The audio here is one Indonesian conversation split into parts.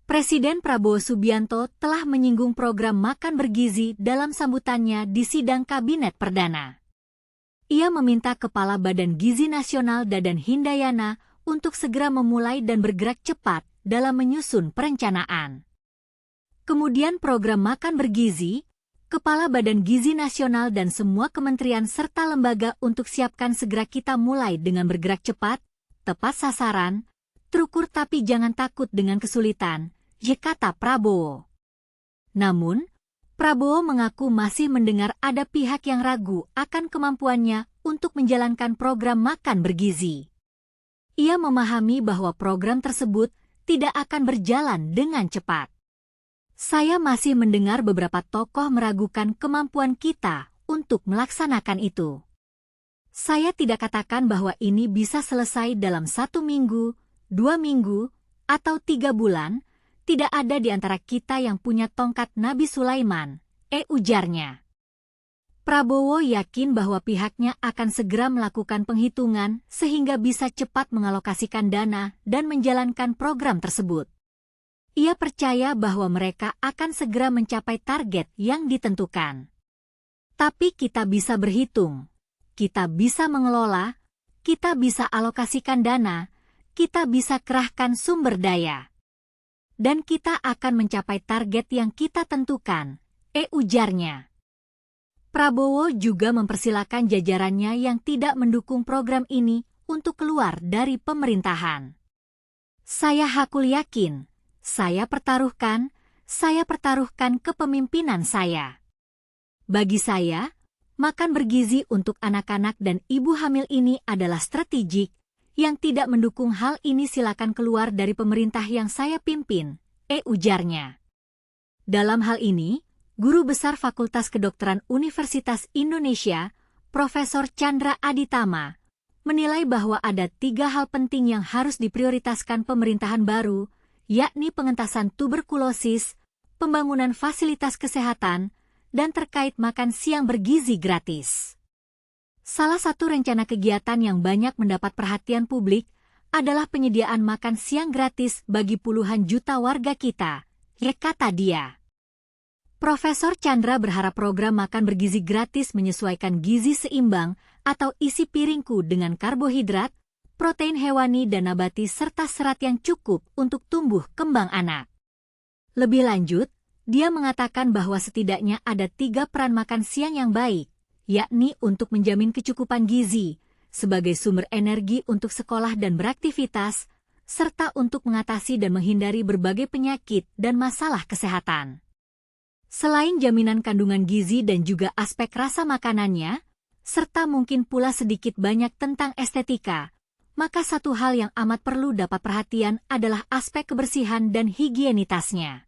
Presiden Prabowo Subianto telah menyinggung program makan bergizi dalam sambutannya di sidang Kabinet Perdana. Ia meminta Kepala Badan Gizi Nasional Dadan Hindayana untuk segera memulai dan bergerak cepat dalam menyusun perencanaan. Kemudian program makan bergizi, Kepala Badan Gizi Nasional dan semua kementerian serta lembaga untuk siapkan segera kita mulai dengan bergerak cepat, tepat sasaran, terukur tapi jangan takut dengan kesulitan, kata Prabowo. Namun, Prabowo mengaku masih mendengar ada pihak yang ragu akan kemampuannya untuk menjalankan program makan bergizi. Ia memahami bahwa program tersebut tidak akan berjalan dengan cepat. Saya masih mendengar beberapa tokoh meragukan kemampuan kita untuk melaksanakan itu. Saya tidak katakan bahwa ini bisa selesai dalam 1 minggu, 2 minggu, atau 3 bulan. Tidak ada di antara kita yang punya tongkat Nabi Sulaiman, ujarnya. Prabowo yakin bahwa pihaknya akan segera melakukan penghitungan sehingga bisa cepat mengalokasikan dana dan menjalankan program tersebut. Ia percaya bahwa mereka akan segera mencapai target yang ditentukan. Tapi kita bisa berhitung, kita bisa mengelola, kita bisa alokasikan dana, kita bisa kerahkan sumber daya. Dan kita akan mencapai target yang kita tentukan, ujarnya. Prabowo juga mempersilakan jajarannya yang tidak mendukung program ini untuk keluar dari pemerintahan. Saya hakul yakin, saya pertaruhkan kepemimpinan saya. Bagi saya, makan bergizi untuk anak-anak dan ibu hamil ini adalah strategik. Yang tidak mendukung hal ini silakan keluar dari pemerintah yang saya pimpin, ujarnya. Dalam hal ini, Guru Besar Fakultas Kedokteran Universitas Indonesia, Profesor Chandra Aditama, menilai bahwa ada 3 hal penting yang harus diprioritaskan pemerintahan baru, yakni pengentasan tuberkulosis, pembangunan fasilitas kesehatan, dan terkait makan siang bergizi gratis. Salah satu rencana kegiatan yang banyak mendapat perhatian publik adalah penyediaan makan siang gratis bagi puluhan juta warga kita, kata dia. Profesor Chandra berharap program makan bergizi gratis menyesuaikan gizi seimbang atau isi piringku dengan karbohidrat, protein hewani dan nabati serta serat yang cukup untuk tumbuh kembang anak. Lebih lanjut, dia mengatakan bahwa setidaknya ada 3 peran makan siang yang baik, yakni untuk menjamin kecukupan gizi, sebagai sumber energi untuk sekolah dan beraktivitas, serta untuk mengatasi dan menghindari berbagai penyakit dan masalah kesehatan. Selain jaminan kandungan gizi dan juga aspek rasa makanannya, serta mungkin pula sedikit banyak tentang estetika, maka satu hal yang amat perlu dapat perhatian adalah aspek kebersihan dan higienitasnya.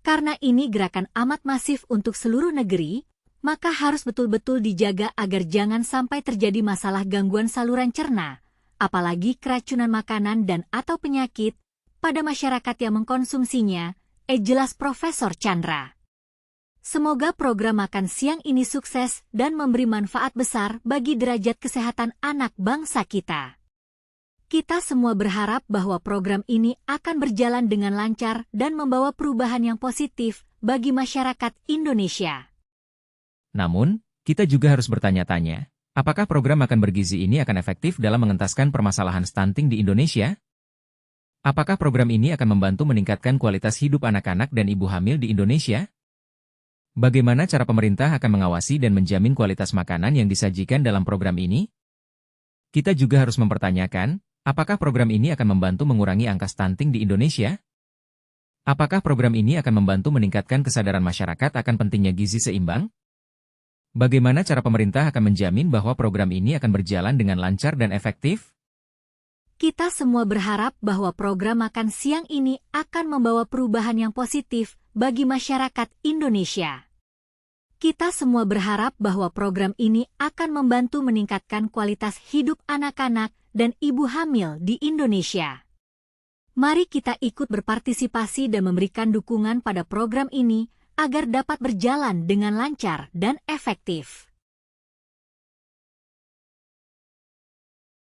Karena ini gerakan amat masif untuk seluruh negeri, maka harus betul-betul dijaga agar jangan sampai terjadi masalah gangguan saluran cerna, apalagi keracunan makanan dan atau penyakit pada masyarakat yang mengkonsumsinya, jelas Profesor Chandra. Semoga program makan siang ini sukses dan memberi manfaat besar bagi derajat kesehatan anak bangsa kita. Kita semua berharap bahwa program ini akan berjalan dengan lancar dan membawa perubahan yang positif bagi masyarakat Indonesia. Namun, kita juga harus bertanya-tanya, apakah program makan bergizi ini akan efektif dalam mengentaskan permasalahan stunting di Indonesia? Apakah program ini akan membantu meningkatkan kualitas hidup anak-anak dan ibu hamil di Indonesia? Bagaimana cara pemerintah akan mengawasi dan menjamin kualitas makanan yang disajikan dalam program ini? Kita juga harus mempertanyakan, apakah program ini akan membantu mengurangi angka stunting di Indonesia? Apakah program ini akan membantu meningkatkan kesadaran masyarakat akan pentingnya gizi seimbang? Bagaimana cara pemerintah akan menjamin bahwa program ini akan berjalan dengan lancar dan efektif? Kita semua berharap bahwa program makan siang ini akan membawa perubahan yang positif bagi masyarakat Indonesia. Kita semua berharap bahwa program ini akan membantu meningkatkan kualitas hidup anak-anak dan ibu hamil di Indonesia. Mari kita ikut berpartisipasi dan memberikan dukungan pada program ini agar dapat berjalan dengan lancar dan efektif.